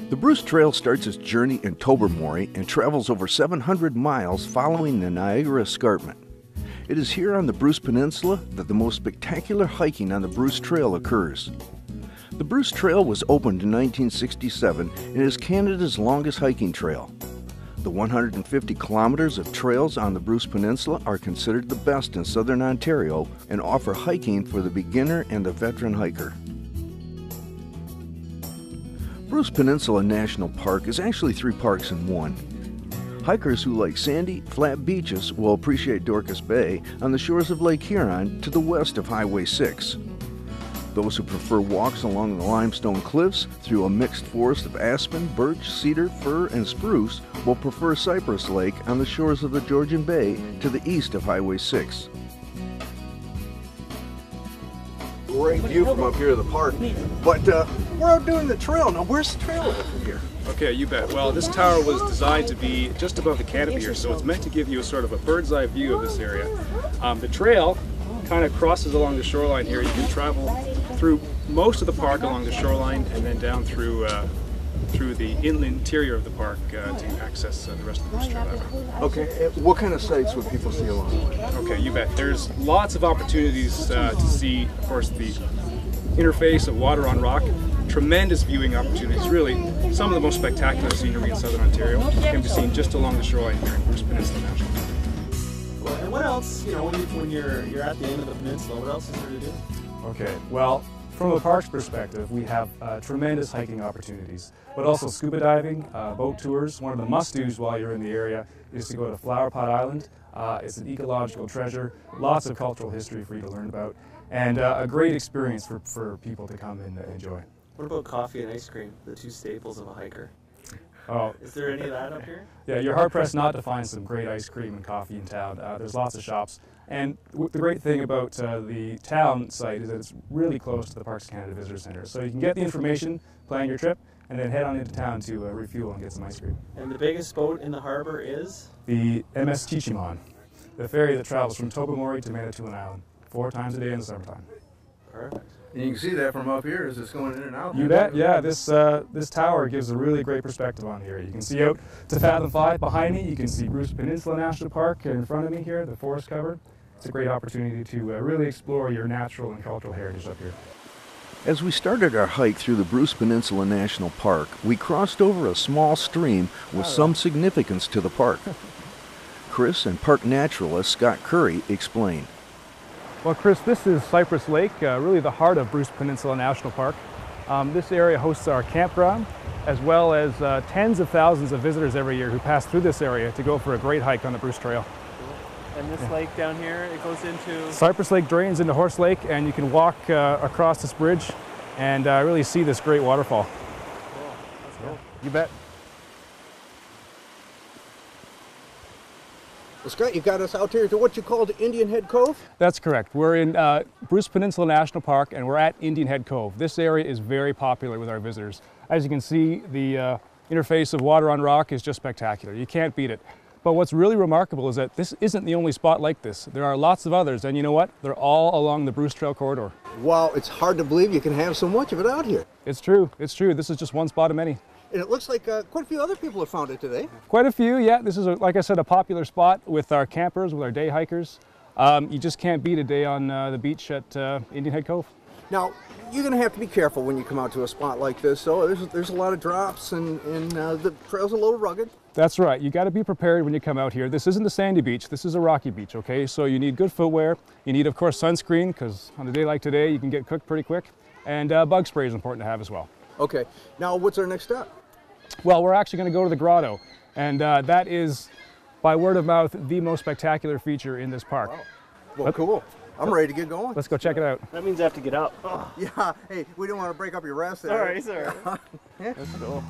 The Bruce Trail starts its journey in Tobermory and travels over 700 miles following the Niagara Escarpment. It is here on the Bruce Peninsula that the most spectacular hiking on the Bruce Trail occurs. The Bruce Trail was opened in 1967 and is Canada's longest hiking trail. The 150 kilometers of trails on the Bruce Peninsula are considered the best in southern Ontario and offer hiking for the beginner and the veteran hiker. Bruce Peninsula National Park is actually 3 parks in one. Hikers who like sandy, flat beaches will appreciate Dorcas Bay on the shores of Lake Huron to the west of Highway 6. Those who prefer walks along the limestone cliffs through a mixed forest of aspen, birch, cedar, fir, and spruce will prefer Cypress Lake on the shores of the Georgian Bay to the east of Highway 6. Great view from up here to the park, but we're out doing the trail. Now, where's the trail from here? Okay, you bet. Well, this tower was designed to be just above the canopy here, so it's meant to give you a sort of a bird's eye view of this area. The trail kind of crosses along the shoreline here. You can travel through most of the park along the shoreline and then down through the inland interior of the park to access the rest of the Bruce Trail. Okay, what kind of sights would people see along the way? Okay, you bet. There's lots of opportunities to see, of course, the interface of water on rock. Tremendous viewing opportunities. Really, some of the most spectacular scenery in southern Ontario can be seen just along the shoreline here in Bruce Peninsula National Park. Well, and what else, you know, when you're at the end of the peninsula, what else is there to do? Okay, well, from a park's perspective, we have tremendous hiking opportunities, but also scuba diving, boat tours. One of the must-dos while you're in the area is to go to Flower Pot Island. It's an ecological treasure, lots of cultural history for you to learn about, and a great experience for people to come and enjoy. What about coffee and ice cream, the 2 staples of a hiker? Oh. Is there any of that up here? Yeah, you're hard-pressed not to find some great ice cream and coffee in town. There's lots of shops. And the great thing about the town site is that it's really close to the Parks Canada Visitor Center. So you can get the information, plan your trip, and then head on into town to refuel and get some ice cream. And the biggest boat in the harbor is? The MS Chichimon, the ferry that travels from Tobermory to Manitoulin Island, 4 times a day in the summertime. Perfect. And you can see that from up here as it's going in and out. You bet, yeah. This tower gives a really great perspective on here. You can see out to Fathom 5 behind me. You can see Bruce Peninsula National Park in front of me here, the forest cover. It's a great opportunity to really explore your natural and cultural heritage up here. As we started our hike through the Bruce Peninsula National Park, we crossed over a small stream with some significance to the park. Chris and park naturalist Scott Curry explain. Well, Chris, this is Cypress Lake, really the heart of Bruce Peninsula National Park. This area hosts our campground, as well as tens of thousands of visitors every year who pass through this area to go for a great hike on the Bruce Trail. And this lake down here, it goes into? Cypress Lake drains into Horse Lake, and you can walk across this bridge and really see this great waterfall. Cool. Let's go. You bet. Well, Scott, you got us out here to what you call the Indian Head Cove? That's correct. We're in Bruce Peninsula National Park, and we're at Indian Head Cove. This area is very popular with our visitors. As you can see, the interface of water on rock is just spectacular. You can't beat it. But what's really remarkable is that this isn't the only spot like this. There are lots of others, and you know what? They're all along the Bruce Trail corridor. Wow, it's hard to believe you can have so much of it out here. It's true. It's true. This is just one spot of many. And it looks like quite a few other people have found it today. Quite a few, yeah. This is, like I said, a popular spot with our campers, with our day hikers. You just can't beat a day on the beach at Indian Head Cove. Now, you're going to have to be careful when you come out to a spot like this. So there's a lot of drops, and the trail's a little rugged. That's right. You got to be prepared when you come out here. This isn't a sandy beach. This is a rocky beach, okay? So you need good footwear. You need, of course, sunscreen, because on a day like today, you can get cooked pretty quick. And bug spray is important to have as well. Okay. Now, what's our next step? Well, we're actually going to go to the Grotto, and that is, by word of mouth, the most spectacular feature in this park. Wow. Well, cool. I'm ready to get going. Let's go check it out. That means I have to get up. Yeah. Hey, we don't want to break up your rest there. All right, sir. Yeah. Let's go.